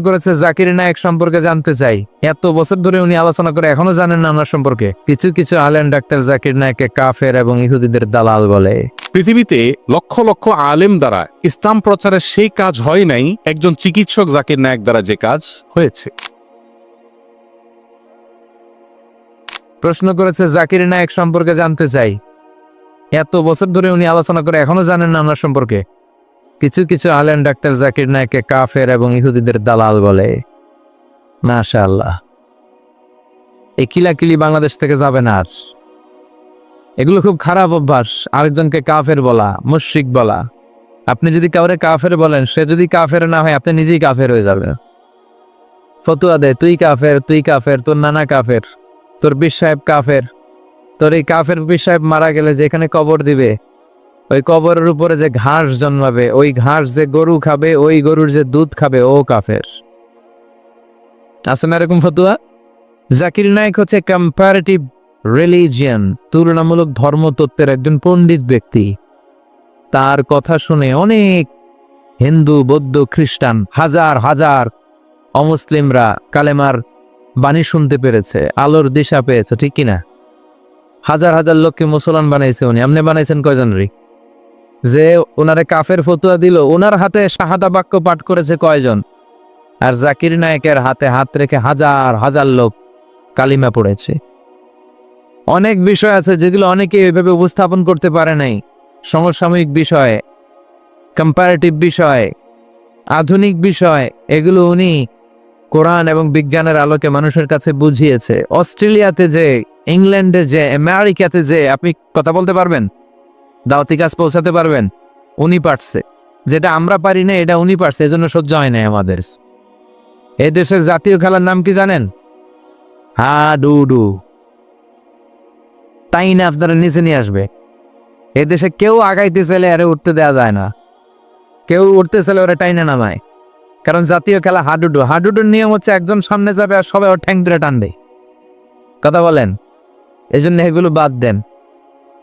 করেছে জাকির নায়েক সম্পর্কে জানতে চাই। এত বছর ধরে উনি আলোচনা করে এখনো জানেন না ওনার সম্পর্কে। কিছু কিছু আলেম ডাক্তার জাকির নায়েককে কাফের এবং ইহুদিদের দালাল বলে। পৃথিবীতে লক্ষ লক্ষ আলেম দ্বারা ইসলাম প্রচারের সেই কাজ হয় নাই একজন চিকিৎসক জাকির নায়েক দ্বারা যে কাজ হয়েছে। প্রশ্ন করেছে জাকির নায়েক সম্পর্কে জানতে চাই। এত বছর ধরে উনি আলোচনা করে এখনো জানেন না ওনার সম্পর্কে। কিছু কিছু আলেম ডাক্তার জাকির নায়েককে কাফের এবং ইহুদিদের দালাল বলে। মাশাআল্লাহ, এই কিলাকিলি বাংলাদেশ থেকে যাবে না আর। এগুলো খুব খারাপ অভ্যাস, আরেকজনকে কাফের বলা, মুশরিক বলা। আপনি যদি কাউরে কাফের বলেন, সে যদি কাফের না হয় আপনি নিজেই কাফের হয়ে যাবেন। ফতুয়া দেয় তুই কাফের, তুই কাফের, তোর নানা কাফের, তোর বীর সাহেব কাফের। তোর এই কাফের বীর সাহেব মারা গেলে যেখানে কবর দিবে, ওই কবরের উপরে যে ঘাস জন্মাবে, ওই ঘাস যে গরু খাবে, ওই গরুর যে দুধ খাবে, ও কাফের। আছে না এরকম ফতুয়া? জাকির নায়েক হচ্ছে কম্পারেটিভ রিলিজিয়ান, তুলনামূলক ধর্মতত্ত্বের একজন পণ্ডিত ব্যক্তি। তার কথা শুনে অনেক হিন্দু, বৌদ্ধ, খ্রিস্টান, হাজার হাজার অমুসলিমরা কালেমার বাণী শুনতে পেরেছে, আলোর দিশা পেয়েছে, ঠিক কিনা? হাজার হাজার লোককে মুসলমান বানাইছে উনি। আপনি বানাইছেন কয়জন রে? যে ওনারে কাফের ফতুয়া দিল, ওনার হাতে শাহাদা বাক্য পাঠ করেছে কয়জন? আর জাকির নায়েকের হাতে হাত রেখে হাজার হাজার লোক কালিমা পড়েছে। অনেক বিষয় আছে যেগুলো অনেকে এভাবে উপস্থাপন করতে পারে নাই। সমসাময়িক বিষয়, কম্পারেটিভ বিষয়, আধুনিক বিষয়, এগুলো উনি কোরআন এবং বিজ্ঞানের আলোকে মানুষের কাছে বুঝিয়েছে। অস্ট্রেলিয়াতে যে, ইংল্যান্ডে যে, আমেরিকাতে যে আপনি কথা বলতে পারবেন, দাওয়াতি কাজ পৌঁছাতে পারবেন, উনি পারছে। যেটা আমরা পারি না এটা উনি পারছে, এজন্য সহ্য হয় নাই আমাদের। এই দেশের জাতীয় খেলার নাম কি জানেন? হাডুডু। তাই না আপনারা নিচে নিয়ে আসবে। এ দেশে কেউ আগাইতে চাইলে আরে উঠতে দেওয়া যায় না, কেউ উঠতে চাইলে ওরা টাইনে নামায়। কারণ জাতীয় খেলা হাডুডু। হাডুডুর নিয়ম হচ্ছে একজন সামনে যাবে আর সবাই ওর ঠ্যাং ধরে টানবে। কথা বলেন? এই জন্য এগুলো বাদ দেন।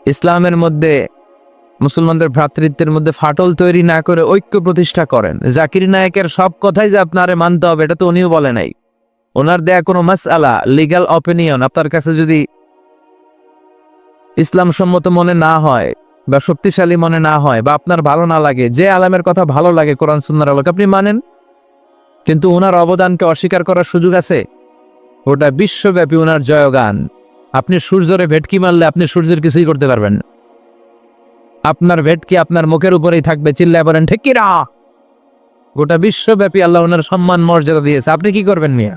ইসলামের মধ্যে, মুসলমানদের ভ্রাতৃত্বের মধ্যে ফাটল তৈরি না করে ঐক্য প্রতিষ্ঠা করেন। জাকির নায়েকের সব কথাই যে আপনারে মানতে হবে এটা তো উনিও বলে নাই। ওনার দেয়া কোনো মাসআলা, লিগ্যাল অপিনিয়ন আপনার কাছে যদি ইসলাম সম্মত মনে না হয় বা শক্তিশালী মনে না হয় বা আপনার ভালো না লাগে, যে আলেমের কথা ভালো লাগে কোরআন সুন্নাহর আলোকে আপনি মানেন। কিন্তু ওনার অবদানকে অস্বীকার করার সুযোগ আছে? ওটা বিশ্বব্যাপী ওনার জয়গান। আপনি সূর্যরে ভেটকি মারলে আপনি সূর্যের কিছুই করতে পারবেন না। আপনার ভেটকি আপনার মুখের উপরেই থাকবে, চিল্লায় বলেন ঠিক কিনা? গোটা বিশ্বব্যাপী আল্লাহ ওনার সম্মান মর্যাদা দিয়েছে, আপনি কি করবেন মিয়া?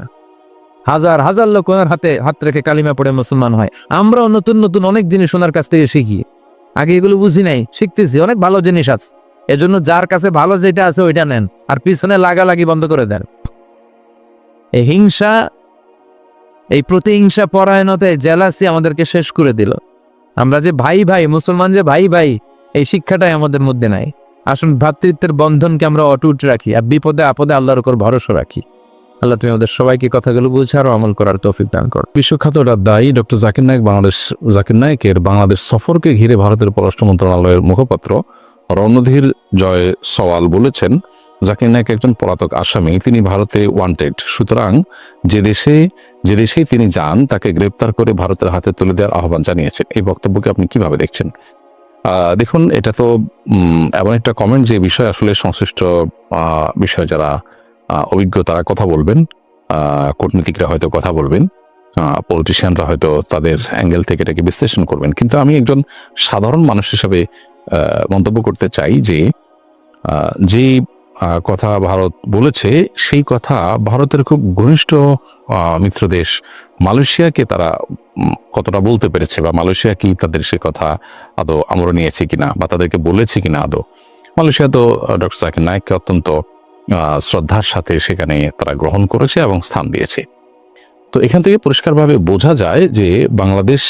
হাজার হাজার লোক ওনার হাতে হাত রেখে কালিমা পড়ে মুসলমান হয়। আমরাও নতুন নতুন অনেক জিনিস ওনার কাছ থেকে শিখি। আগে এগুলো বুঝি নাই, শিখতেছি। অনেক ভালো জিনিস আছে, এজন্য যার কাছে ভালো যেটা আছে ওইটা নেন, আর পিছনে লাগালাগি বন্ধ করে দেন। এই হিংসা, এই প্রতিহিংসা পরায়ণতায় জেলাসি আমাদেরকে শেষ করে দিল। আমরা যে ভাই ভাই, মুসলমান যে ভাই ভাই, এই শিক্ষাটাই আমাদের মধ্যে নাই। আসুন ভ্রাতৃত্বের বন্ধনকে আমরা অটুট রাখি, আর বিপদে আপদে আল্লাহর উপর ভরসা রাখি। আল্লাহ তুমি আমাদের সবাইকে কথাগুলো বুঝার ও আমল করার তৌফিক দান কর। বিশ্বখ্যাত দায়ী ডক্টর জাকির নায়েক জাকির নায়েকের বাংলাদেশ সফরকে ঘিরে ভারতের পররাষ্ট্র মন্ত্রণালয়ের মুখপাত্র রণধীর জয় সওয়াল বলেছেন, জাকির নায়েক একজন পলাতক আসামি, তিনি ভারতে ওয়ান্টেড। সুতরাং যে দেশেই তিনি যান তাকে গ্রেপ্তার করে ভারতের হাতে তুলে দেওয়ার আহ্বান জানিয়েছেন। এই বক্তব্যকে আপনি কিভাবে দেখছেন? দেখুন, এটা তো এমন একটা কমেন্ট যে বিষয় আসলে সংশ্লিষ্ট বিষয় যারা অভিজ্ঞ তারা কথা বলবেন, কূটনীতিকরা হয়তো কথা বলবেন, পলিটিশিয়ানরা হয়তো তাদের অ্যাঙ্গেল থেকে এটাকে বিশ্লেষণ করবেন। কিন্তু আমি একজন সাধারণ মানুষ হিসাবে মন্তব্য করতে চাই যে যে কথা ভারত বলেছে সেই কথা ভারতের খুব ঘনিষ্ঠ মিত্র দেশ মালয়েশিয়াকে তারা কতটা বলতে পেরেছে, বা মালয়েশিয়া কি তাদের সে কথা আদৌ আমরা নিয়েছে কিনা বা তাদেরকে বলেছে কিনা আদৌ। মালয়েশিয়া তো ডক্টর জাকির নায়েককে অত্যন্ত শ্রদ্ধার সাথে সেখানে তারা গ্রহণ করেছে এবং স্থান দিয়েছে। তো এখান থেকে পরিষ্কারভাবে বোঝা যায় যে বাংলাদেশ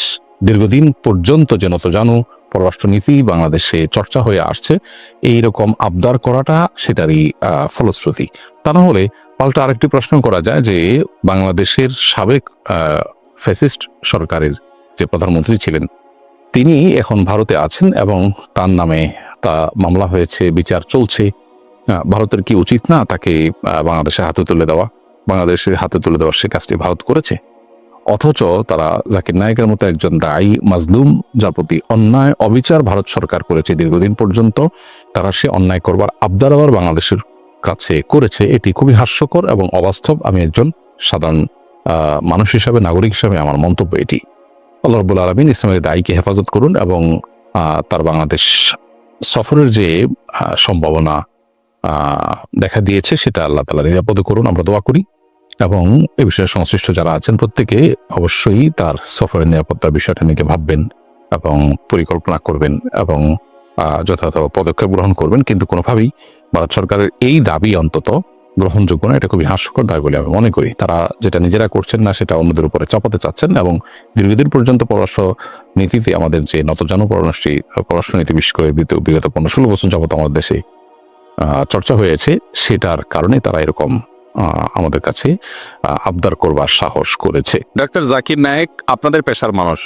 দীর্ঘদিন পর্যন্ত যেন তো জানো পররাষ্ট্রনীতি বাংলাদেশে চর্চা হয়ে আসছে, এইরকম আবদার করাটা সেটারই ফলশ্রুতি। তা না হলে পাল্টা আরেকটি প্রশ্ন করা যায় যে বাংলাদেশের সাবেক ফ্যাসিস্ট সরকারের যে প্রধানমন্ত্রী ছিলেন তিনি এখন ভারতে আছেন এবং তার নামে তা মামলা হয়েছে, বিচার চলছে। ভারতের কি উচিত না তাকে বাংলাদেশের হাতে তুলে দেওয়া? বাংলাদেশের হাতে তুলে দেওয়ার সে কাজটি ভারত করেছে, অথচ তারা জাকির নায়েকের মতো একজন দায়ী মাজলুম, যার প্রতি অন্যায় অবিচার ভারত সরকার করেছে দীর্ঘদিন পর্যন্ত, তারা সে অন্যায় করবার আবদার আবার বাংলাদেশের কাছে করেছে। এটি খুবই হাস্যকর এবং অবাস্তব। আমি একজন সাধারণ মানুষ হিসাবে, নাগরিক হিসাবে আমার মন্তব্য এটি। আল্লাহ রাব্বুল আলামিন ইসলামের দায়ীকে হেফাজত করুন এবং তার বাংলাদেশ সফরের যে সম্ভাবনা দেখা দিয়েছে সেটা আল্লাহ তাআলা নিরাপদে করুন, আমরা দোয়া করি। এবং এ বিষয়ে সংশ্লিষ্ট যারা আছেন প্রত্যেকে অবশ্যই তার সফরের নিরাপত্তার বিষয়টা নিয়ে ভাববেন এবং পরিকল্পনা করবেন এবং যথাযথ পদক্ষেপ গ্রহণ করবেন। কিন্তু কোনোভাবেই ভারত সরকারের এই দাবি অন্তত গ্রহণযোগ্য না। এটা খুবই হাস্যকর দাবি বলে আমি মনে করি। তারা যেটা নিজেরা করছেন না সেটা অন্যদের উপরে চাপাতে চাচ্ছেন এবং দীর্ঘদিন পর্যন্ত পররাষ্ট্র নীতিতে আমাদের যে নতজানু পররাষ্ট্রনীতি বিশেষ করে বিগত 15-16 বছর যাবত আমাদের দেশে চর্চা হয়েছে, সেটার কারণে তারা এরকম আমাদের কাছে আবদার করবার সাহস করেছে। ডাক্তার জাকির নায়েক আপনাদের পেশার মানুষ,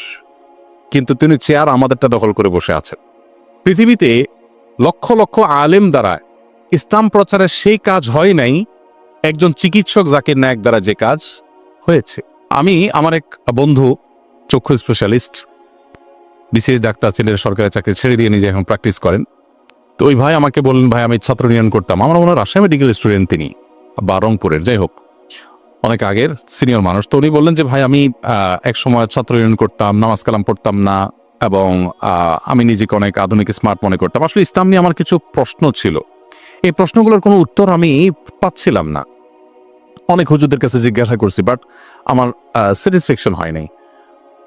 কিন্তু তিনি চেয়ার আমাদেরটা দখল করে বসে আছেন। পৃথিবীতে লক্ষ লক্ষ আলেম দ্বারা ইসলাম প্রচারের সেই কাজ হয় নাই একজন চিকিৎসক জাকির নায়েক দ্বারা যে কাজ হয়েছে। আমি আমার এক বন্ধু চক্ষু স্পেশালিস্ট, বিশেষ ডাক্তার ছিলেন, সরকারি চাকরি ছেড়ে দিয়ে নিজে এখন প্র্যাকটিস করেন। তো ওই ভাই আমাকে বললেন, ভাই আমি ছাত্র ইউনিয়ন করতাম। আমার মনে হয় রাজশাহী মেডিকেল স্টুডেন্ট তিনি, বা রংপুরের, যাই হোক অনেক আগের সিনিয়র মানুষ। তো উনি বললেন যে ভাই আমি এক সময় ছাত্র ইউনিয়ন করতাম, নামাজ কালাম পড়তাম না এবং আমি নিজেকে অনেক আধুনিক স্মার্ট মনে করতাম। আসলে ইসলাম নিয়ে আমার কিছু প্রশ্ন ছিল, এই প্রশ্নগুলোর কোনো উত্তর আমি পাচ্ছিলাম না। অনেক হুজুরদের কাছে জিজ্ঞাসা করছি, বাট আমার স্যাটিসফ্যাকশন হয় নাই।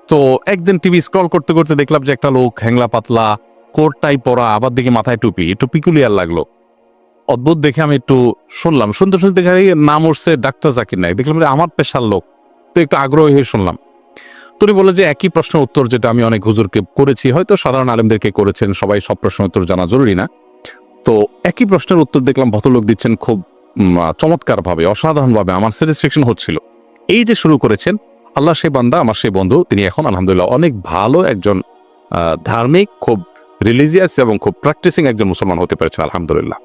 তো একদিন টিভি স্ক্রল করতে করতে দেখলাম যে একটা লোক হ্যাংলা পাতলা কোট টাই পরা, আবার দিকে মাথায় টুপি, একটু পিকুলিয়ার লাগলো, অদ্ভুত দেখে আমি একটু শুনলাম। শুনতে শুনতে নাম উঠছে ডাক্তার জাকির নায়েক, দেখলাম আমার পেশার লোক, তো একটু আগ্রহী হয়ে শুনলাম। তুমি বলে যে একই প্রশ্নের উত্তর যেটা আমি অনেক হুজুরকে করেছি, হয়তো সাধারণ আলেমদেরকে করেছেন, সবাই সব প্রশ্নের উত্তর জানা জরুরি না। তো একই প্রশ্নের উত্তর দেখলাম ভদ্রলোক দিচ্ছেন খুব চমৎকার ভাবে, অসাধারণ ভাবে, আমার স্যাটিসফ্যাকশন হচ্ছিল। এই যে শুরু করেছেন, আল্লাহ সেই বান্দা, আমার সেই বন্ধু, তিনি এখন আলহামদুলিল্লাহ অনেক ভালো একজন ধার্মিক, খুব রিলিজিয়াস এবং খুব প্র্যাকটিসিং একজন মুসলমান হতে পেরেছেন আলহামদুলিল্লাহ।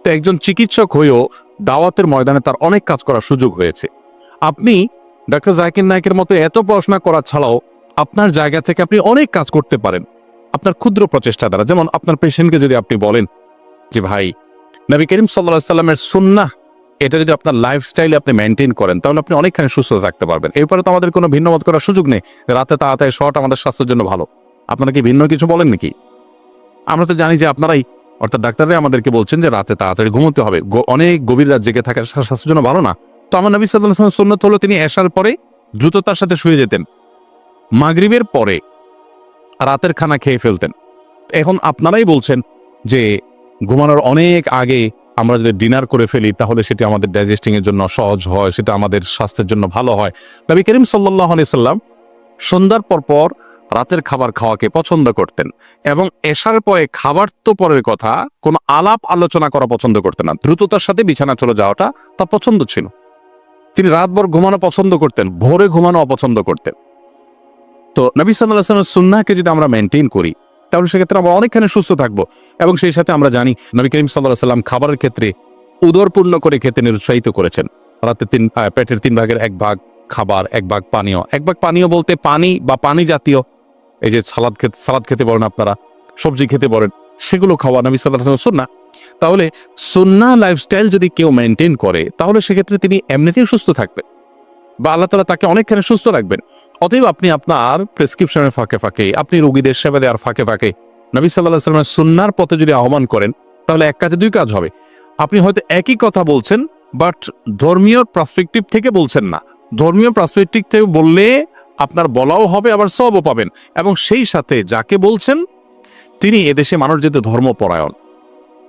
তো একজন চিকিৎসক হয়েও দাওয়াতের ময়দানে তার অনেক কাজ করার সুযোগ হয়েছে। আপনি ডাক্তার জাকির নায়েকের মতো এত পড়াশোনা করা ছাড়াও আপনার জায়গা থেকে আপনি অনেক কাজ করতে পারেন আপনার ক্ষুদ্র প্রচেষ্টা দ্বারা। যেমন আপনার পেশেন্টকে যদি আপনি বলেন যে ভাই নবী করিম সাল্লাল্লাহু আলাইহি সাল্লামের সুন্নাহ, এটা যদি আপনার লাইফস্টাইলে আপনি মেনটেন করেন তাহলে আপনি অনেকখানি সুস্থ থাকতে পারবেন। এরপরে তো আমাদের কোনো ভিন্ন মত করার সুযোগ নেই। রাতে তাড়াতাড়ি শোয়াটা আমাদের স্বাস্থ্যের জন্য ভালো। আপনারা কি ভিন্ন কিছু বলেন নাকি? আমরা তো জানি যে আপনারাই, অর্থাৎ ডাক্তাররাই আমাদেরকে বলছেন যে রাতে তাড়াতাড়ি ঘুমোতে হবে, অনেক গভীর রাত জেগে থাকা স্বাস্থ্যের জন্য ভালো না। তো আমার নবী সাল্লাল্লাহু আলাইহি ওয়াসাল্লামের সুন্নাত হলো তিনি এশার পরে দ্রুততার সাথে শুয়ে যেতেন, মাগরিবের পরে রাতের খানা খেয়ে ফেলতেন। এখন আপনারাই বলছেন যে ঘুমানোর অনেক আগে আমরা যদি ডিনার করে ফেলি তাহলে সেটি আমাদের ডাইজেস্টিং এর জন্য সহজ হয়, সেটা আমাদের স্বাস্থ্যের জন্য ভালো হয়। নবী করিম সাল্লাল্লাহু আলাইহি সাল্লাম সন্ধ্যার পর রাতের খাবার খাওয়াকে পছন্দ করতেন এবং এশার পরে খাবার তো পরের কথা, কোনো আলাপ আলোচনা করা পছন্দ করতেন না। দ্রুততার সাথে বিছানা চলে যাওয়াটা তার পছন্দ ছিল। তিনি রাতভর ঘুমানো পছন্দ করতেন, ভোরে ঘুমানো অপছন্দ করতেন। তো নবী সাল্লাল্লাহু আলাইহি ওয়াসাল্লামের সুন্নাহকে যদি আমরা মেনটেন করি তাহলে সেক্ষেত্রে আমরা অনেকখানি সুস্থ থাকবো। এবং সেই সাথে আমরা জানি নবী করিম সাল্লাল্লাহু আলাইহি ওয়াসাল্লাম খাবারের ক্ষেত্রে উদরপূর্ণ করে খেতে নিরুৎসাহিত করেছেন। রাতে পেটের 3 ভাগের 1 ভাগ খাবার, 1 ভাগ পানীয়। 1 ভাগ পানীয় বলতে পানি বা পানি জাতীয়, এই যে সালাদ খেতে বলেন আপনারা, সবজি খেতে বলেন, সেগুলো খাওয়া নবী সাল্লাল্লাহু আলাইহি ওয়াসাল্লাম সুন্নাহ। তাহলে সুন্নাহ লাইফস্টাইল যদি কেউ মেনটেন করে তাহলে সেক্ষেত্রে তিনি এমনিতেই সুস্থ থাকবেন বা আল্লাহ তাআলা তাকে অনেকখানি সুস্থ রাখবেন। অতএব আপনি আপনার প্রেসক্রিপশনের ফাঁকে ফাঁকে, আপনি রোগীদের সেবা দেওয়ার ফাঁকে ফাঁকে নবী সাল্লাল্লাহু আলাইহি ওয়াসাল্লামের সুন্নাহর পথে যদি আহ্বান করেন তাহলে এক কাজে 2 কাজ হবে। আপনি হয়তো একই কথা বলছেন বাট ধর্মীয় পার্সপেক্টিভ থেকে বলছেন না। ধর্মীয় পার্সপেক্টিভ থেকে বললে আপনার বলাও হবে, আবার সওয়াবও পাবেন। এবং সেই সাথে যাকে বলছেন তিনি এদেশে মানুষ যেতে ধর্মপরায়ণ।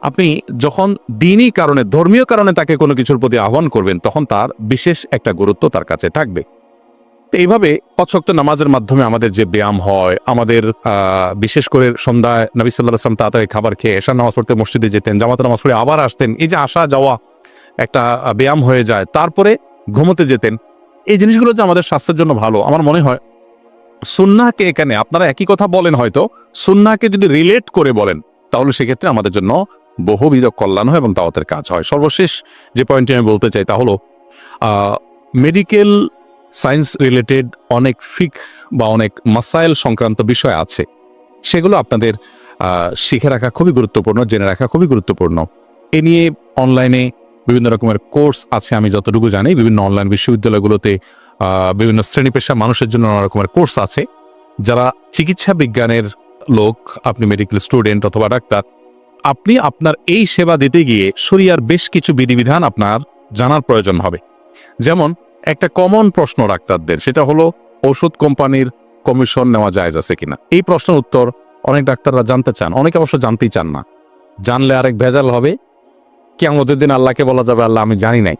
আপনি যখন দ্বীনি কারণে, ধর্মীয় কারণে তাকে কোনো কিছুর প্রতি আহ্বান করবেন তখন তার বিশেষ একটা গুরুত্ব তার কাছে থাকবে। এইভাবে 5 ওয়াক্ত নামাজের মাধ্যমে আমাদের যে ব্যায়াম হয়, আমাদের বিশেষ করে সন্ধ্যায় নবী সাল্লাল্লাহু আলাইহি ওয়াসাল্লাম তাড়াতাড়ি খাবার খেয়ে এশার নামাজ পড়তে মসজিদে যেতেন, জামাতে নামাজ পড়ে আবার আসতেন, এই যে আসা যাওয়া একটা ব্যায়াম হয়ে যায়, তারপরে ঘুমোতে যেতেন, এই জিনিসগুলো যে আমাদের স্বাস্থ্যের জন্য ভালো। আমার মনে হয় সুন্নাহকে, এখানে আপনারা একই কথা বলেন হয়তো, সুন্নাহকে যদি রিলেট করে বলেন তাহলে সেক্ষেত্রে আমাদের জন্য বহুবিধ কল্যাণ হয় এবং দাওয়াতের কাজ হয়। সর্বশেষ যে পয়েন্টটি আমি বলতে চাই তা হলো মেডিকেল সায়েন্স রিলেটেড অনেক ফিক বা অনেক মাসাইল সংক্রান্ত বিষয় আছে, সেগুলো আপনাদের শিখে রাখা খুবই গুরুত্বপূর্ণ, জেনে রাখা খুবই গুরুত্বপূর্ণ। এ নিয়ে অনলাইনে বিভিন্ন রকমের কোর্স আছে, আমি যতটুকু জানি বিভিন্ন অনলাইন বিশ্ববিদ্যালয়গুলোতে বিভিন্ন শ্রেণী পেশার মানুষের জন্য নানা রকমের কোর্স আছে। যারা চিকিৎসা বিজ্ঞানের লোক, আপনি মেডিকেল স্টুডেন্ট অথবা ডাক্তার, আপনি আপনার এই সেবা দিতে গিয়ে শরিয়ার বেশ কিছু বিধিবিধান আপনার জানার প্রয়োজন হবে। যেমন একটা কমন প্রশ্ন ডাক্তারদের, সেটা হলো ওষুধ কোম্পানির কমিশন নেওয়া জায়েজ আছে কিনা। এই প্রশ্নের উত্তর অনেক ডাক্তাররা জানতে চান, অনেকে অবশ্য জানতেই চান না। জানলে আরেক ভেজাল হবে, কিয়ামতের দিন আল্লাহকে বলা যাবে আল্লাহ আমি জানি নাই।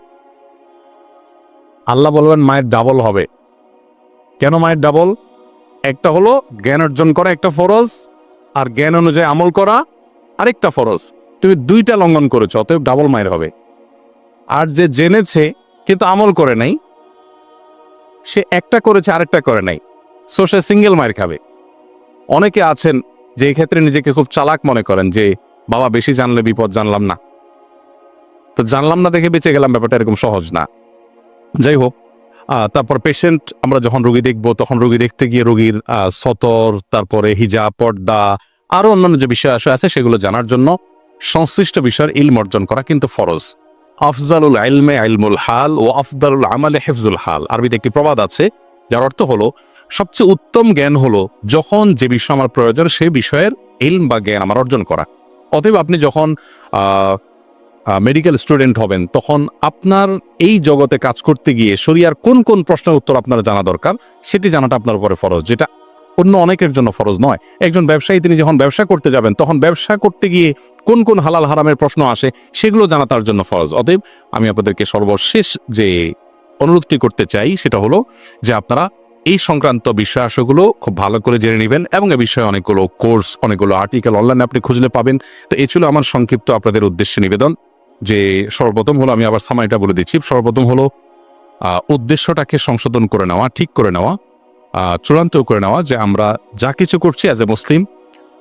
আল্লাহ বলবেন মায়ের ডাবল হবে। কেন মায়ের ডাবল? একটা হলো জ্ঞান অর্জন করা একটা ফরজ, আর জ্ঞান অনুযায়ী আমল করা আরেকটা ফরজ। তুমি দুইটা লঙ্ঘন করেছো, অতএব ডাবল মায়ের হবে। আর যে জেনেছে কিন্তু আমল করে নাই, সে একটা করেছে আরেকটা করে নাই, সো সে সিঙ্গেল মায়ের খাবে। অনেকে আছেন যে এই ক্ষেত্রে নিজেকে খুব চালাক মনে করেন, যে বাবা বেশি জানলে বিপদ, জানলাম না তো জানলাম না দেখে বেঁচে গেলাম, ব্যাপারটা এরকম সহজ না। যাই হোক, তারপর পেশেন্ট, আমরা যখন রোগী দেখবো তখন রোগী দেখতে গিয়ে রোগীর সতর, তারপরে হিজাব, পর্দা, আরো অন্যান্য যে বিষয় আছে সেগুলো জানার জন্য সংশ্লিষ্ট বিষয়ের ইলম অর্জন করা কিন্তু ফরজ। আফজালুল ইলমে ইলমুল হাল ও আফদালুল আমালে হিফজুল হাল, আরবিতে একটি প্রবাদ আছে যার অর্থ হলো সবচেয়ে উত্তম জ্ঞান হলো যখন যে বিষয় আমার প্রয়োজন সেই বিষয়ের ইলম বা জ্ঞান আমার অর্জন করা। অতএব আপনি যখন মেডিকেল স্টুডেন্ট হবেন তখন আপনার এই জগতে কাজ করতে গিয়ে শরিয়ার কোন কোন প্রশ্নের উত্তর আপনার জানা দরকার সেটি জানাটা আপনার উপরে ফরজ, যেটা অন্য অনেকের জন্য ফরজ নয়। একজন ব্যবসায়ী, তিনি যখন ব্যবসা করতে যাবেন তখন ব্যবসা করতে গিয়ে কোন কোন হালাল হারামের প্রশ্ন আসে সেগুলো জানা তার জন্য ফরজ। অতএব আমি আপনাদেরকে সর্বশেষ যে অনুরোধটি করতে চাই সেটা হলো যে আপনারা এই সংক্রান্ত বিষয়াশয়গুলো খুব ভালো করে জেনে নেবেন, এবং এ বিষয়ে অনেকগুলো কোর্স, অনেকগুলো আর্টিকেল অনলাইনে আপনি খুঁজলে পাবেন। তো এই ছিল আমার সংক্ষিপ্ত আপনাদের উদ্দেশ্যে নিবেদন, যে সর্বপ্রথম হলো, আমি আবার সামাইটা বলে দিচ্ছি, সর্বপ্রথম হলো উদ্দেশ্যটাকে সংশোধন করে নেওয়া, ঠিক করে নেওয়া, চূড়ান্ত করে নেওয়া যে আমরা যা কিছু করছি অ্যাজ এ মুসলিম,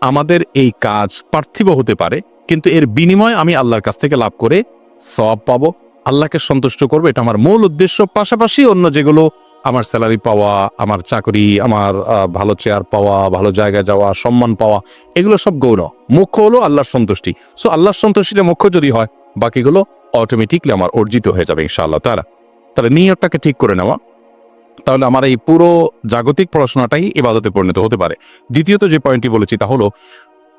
আমাদের এই কাজ পার্থিব হতে পারে, কিন্তু এর বিনিময়ে আমি আল্লাহর কাছ থেকে লাভ করে সওয়াব পাবো, আল্লাহকে সন্তুষ্ট করবো, এটা আমার মূল উদ্দেশ্য। পাশাপাশি অন্য যেগুলো আমার স্যালারি পাওয়া, আমার চাকরি, আমার ভালো চেয়ার পাওয়া, ভালো জায়গায় যাওয়া, সম্মান পাওয়া, এগুলো সব গৌণ। মুখ্য হলো আল্লাহর সন্তুষ্টি। সো আল্লাহর সন্তুষ্টিটা মুখ্য যদি হয়, বাকিগুলো অটোমেটিকলি আমার অর্জিত হয়ে যাবে ইনশাআল্লাহ তাআলা। তাহলে নিয়তটাকে ঠিক করে নেওয়া, তাহলে আমার এই পুরো জাগতিক পড়াশোনাটাই ইবাদতে পরিণত হতে পারে। দ্বিতীয়ত যে পয়েন্টটি বলেছি তা হলো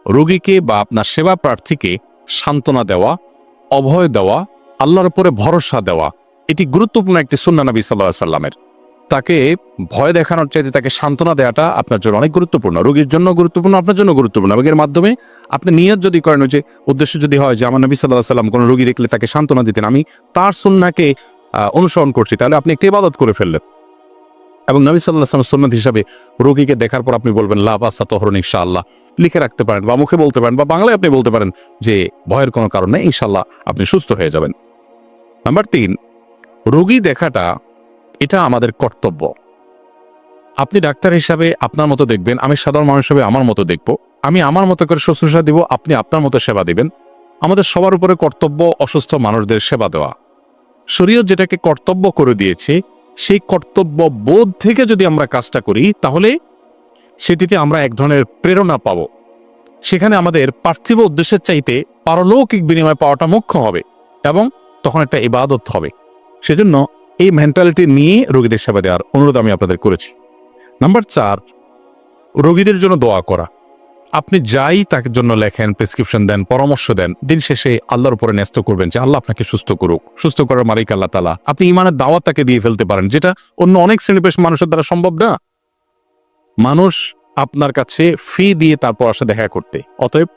রোগীকে বা আপনার সেবা প্রার্থীকে সান্ত্বনা দেওয়া, অভয় দেওয়া, আল্লাহর উপরে ভরসা দেওয়া, এটি গুরুত্বপূর্ণ একটি সুন্নাহ নবী সাল্লাল্লাহু আলাইহি সাল্লামের। তাকে ভয় দেখানোর চাইতে তাকে সান্ত্বনা দেওয়াটা আপনার জন্য অনেক গুরুত্বপূর্ণ, রোগীর জন্য গুরুত্বপূর্ণ, আপনার জন্য গুরুত্বপূর্ণ। এবং এর মাধ্যমে আপনি নিয়ত যদি করেন, যে উদ্দেশ্য যদি হয় যে আমার নবী সাল্লাল্লাহু আলাইহি সাল্লাম কোনো রোগী দেখলে তাকে সান্ত্বনা দিতেন, আমি তার সুন্নাহকে অনুসরণ করছি, তাহলে আপনি একটি ইবাদত করে ফেললেন। এবং নবী সাল্লাল্লাহু আলাইহি ওয়াসাল্লাম সুন্নাত হিসাবে রোগীকে দেখার পর আপনি বলবেন লা বাসা তহরুন ইনশাআল্লাহ, লিখে রাখতে পারেন বা মুখে বলতে পারেন বা বাংলায় আপনি বলতে পারেন যে ভয়ের কোনো কারণ নেই, ইনশাআল্লাহ আপনি সুস্থ হয়ে যাবেন। নাম্বার 3, রোগী দেখাটা এটা আমাদের কর্তব্য। আপনি ডাক্তার হিসাবে আপনার মতো দেখবেন, আমি সাধারণ মানুষ হিসাবে আমার মতো দেখব, আমি আমার মতো করে শুশ্রূষা দিব, আপনি আপনার মতো সেবা দিবেন। আমাদের সবার উপরে কর্তব্য অসুস্থ মানুষদের সেবা দেওয়া। শরীয়ত যেটাকে কর্তব্য করে দিয়েছে, সেই কর্তব্য বোধ থেকে যদি আমরা কাজটা করি তাহলে সেটিতে আমরা এক ধরনের প্রেরণা পাবো। সেখানে আমাদের পার্থিব উদ্দেশ্যের চাইতে পারলৌকিক বিনিময় পাওয়াটা মুখ্য হবে এবং তখন একটা ইবাদত হবে। সেজন্য এই মেন্টালিটি নিয়ে রোগীদের সেবা দেওয়ার অনুরোধ আমি আপনাদের করেছি। নাম্বার 4, রোগীদের জন্য দোয়া করা। আপনি যাই তার জন্য লেখেন, প্রেসক্রিপশন দেন, পরামর্শ দেন, দিন শেষে আল্লাহর উপরে ন্যস্ত করবেন যে আল্লাহ আপনাকে সুস্থ করুক। সুস্থ করার মালিক আল্লাহ তাআলা। আপনি ইমানের দাওয়াত তাকে দিয়ে ফেলতে পারেন, যেটা অন্য অনেক শ্রেণী পেশার মানুষের দ্বারা সম্ভব না। মানুষ আপনার কাছে ফি দিয়ে তারপর আসে দেখা করতে। অতএব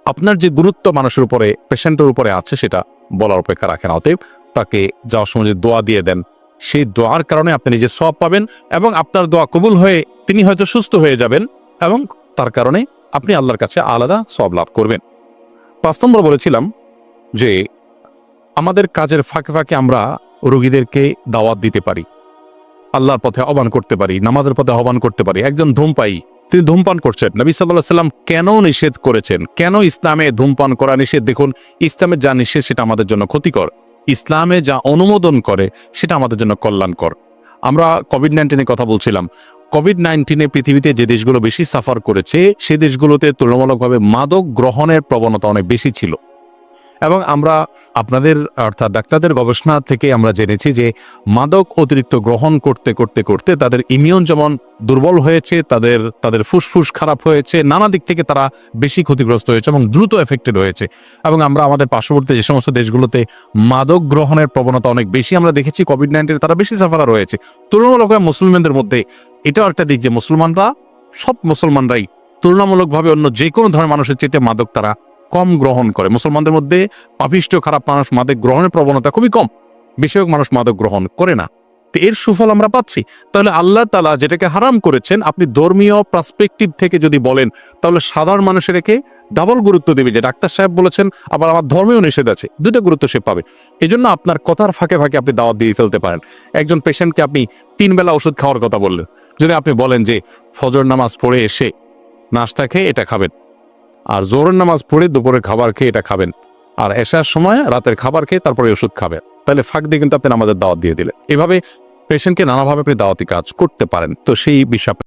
আপনার যে গুরুত্ব মানুষের উপরে, পেশেন্টের উপরে আছে, সেটা বলার অপেক্ষা রাখেন। অতএব তাকে যাওয়ার সময় যে দোয়া দিয়ে দেন, সেই দোয়ার কারণে আপনি নিজে সওয়াব পাবেন এবং আপনার দোয়া কবুল হয়ে তিনি হয়তো সুস্থ হয়ে যাবেন এবং তার কারণে আপনি আল্লাহর কাছে আলাদা সওয়াব লাভ করবেন। 5 নম্বর বলেছিলাম যে আমাদের কাজের ফাঁকে ফাঁকে আমরা রোগীদেরকে দাওয়াত দিতে পারি, আল্লাহর পথে আহ্বান করতে পারি, নামাজের পথে আহ্বান করতে পারি। একজন ধূমপায়ী তিনি ধূমপান করছেন। নবী সাল্লাল্লাহু আলাইহি সাল্লাম কেন নিষেধ করেছেন, কেন ইসলামে ধূমপান করা নিষেধ? দেখুন, ইসলামে যা নিষেধ সেটা আমাদের জন্য ক্ষতিকর, ইসলামে যা অনুমোদন করে সেটা আমাদের জন্য কল্যাণকর। আমরা কোভিড-19 কথা বলছিলাম। কোভিড-19 পৃথিবীতে যে দেশগুলো বেশি সাফার করেছে সে দেশগুলোতে তুলনামূলকভাবে মাদক গ্রহণের প্রবণতা অনেক বেশি ছিল। এবং আমরা আপনাদের অর্থাৎ ডাক্তারদের গবেষণা থেকে আমরা জেনেছি যে মাদক অতিরিক্ত গ্রহণ করতে করতে করতে তাদের ইমিউন যেমন দুর্বল হয়েছে, তাদের ফুসফুস খারাপ হয়েছে, নানা দিক থেকে তারা বেশি ক্ষতিগ্রস্ত হয়েছে এবং দ্রুত এফেক্টেড হয়েছে। এবং আমরা আমাদের পার্শ্ববর্তী যে সমস্ত দেশগুলোতে মাদক গ্রহণের প্রবণতা অনেক বেশি আমরা দেখেছি, কোভিড-19 তারা বেশি সাফারার হয়েছে তুলনামূলকভাবে মুসলমানদের মধ্যে। এটাও একটা দিক যে সব মুসলমানরাই তুলনামূলকভাবে অন্য যে কোনো ধরনের মানুষের চেয়ে মাদক তারা কম গ্রহণ করে। মুসলমানদের মধ্যে পাপিষ্ঠ খারাপ মানুষ মাদক গ্রহণের প্রবণতা খুবই কম, বেশিরভাগ মানুষ মাদক গ্রহণ করে না। তো এর সুফল আমরা পাচ্ছি। তাহলে আল্লাহ তাআলা যেটাকে হারাম করেছেন, আপনি ধর্মীয় পার্সপেক্টিভ থেকে যদি বলেন তাহলে সাধারণ মানুষের একে ডাবল গুরুত্ব দেবে। যে ডাক্তার সাহেব বলেছেন, আবার আমার ধর্মেও নিষেধ আছে, দুটো গুরুত্ব সে পাবে। এই জন্য আপনার কথার ফাঁকে ফাঁকে আপনি দাওয়াত দিয়ে ফেলতে পারেন। একজন পেশেন্টকে আপনি 3 বেলা ওষুধ খাওয়ার কথা বললেন, যদি আপনি বলেন যে ফজর নামাজ পড়ে এসে নাস্তা খেয়ে এটা খাবেন, আর জোহরের নামাজ পড়ে দুপুরের খাবার খেয়ে এটা খাবেন, আর এশার সময় রাতের খাবার খেয়ে তারপরে ওষুধ খাবেন, তাহলে ফাঁক দিয়ে কিন্তু আপনি নামাজের দাওয়াত দিয়ে দিলেন। এভাবে পেশেন্টকে নানাভাবে আপনি দাওয়াতি কাজ করতে পারেন। তো সেই বিষয়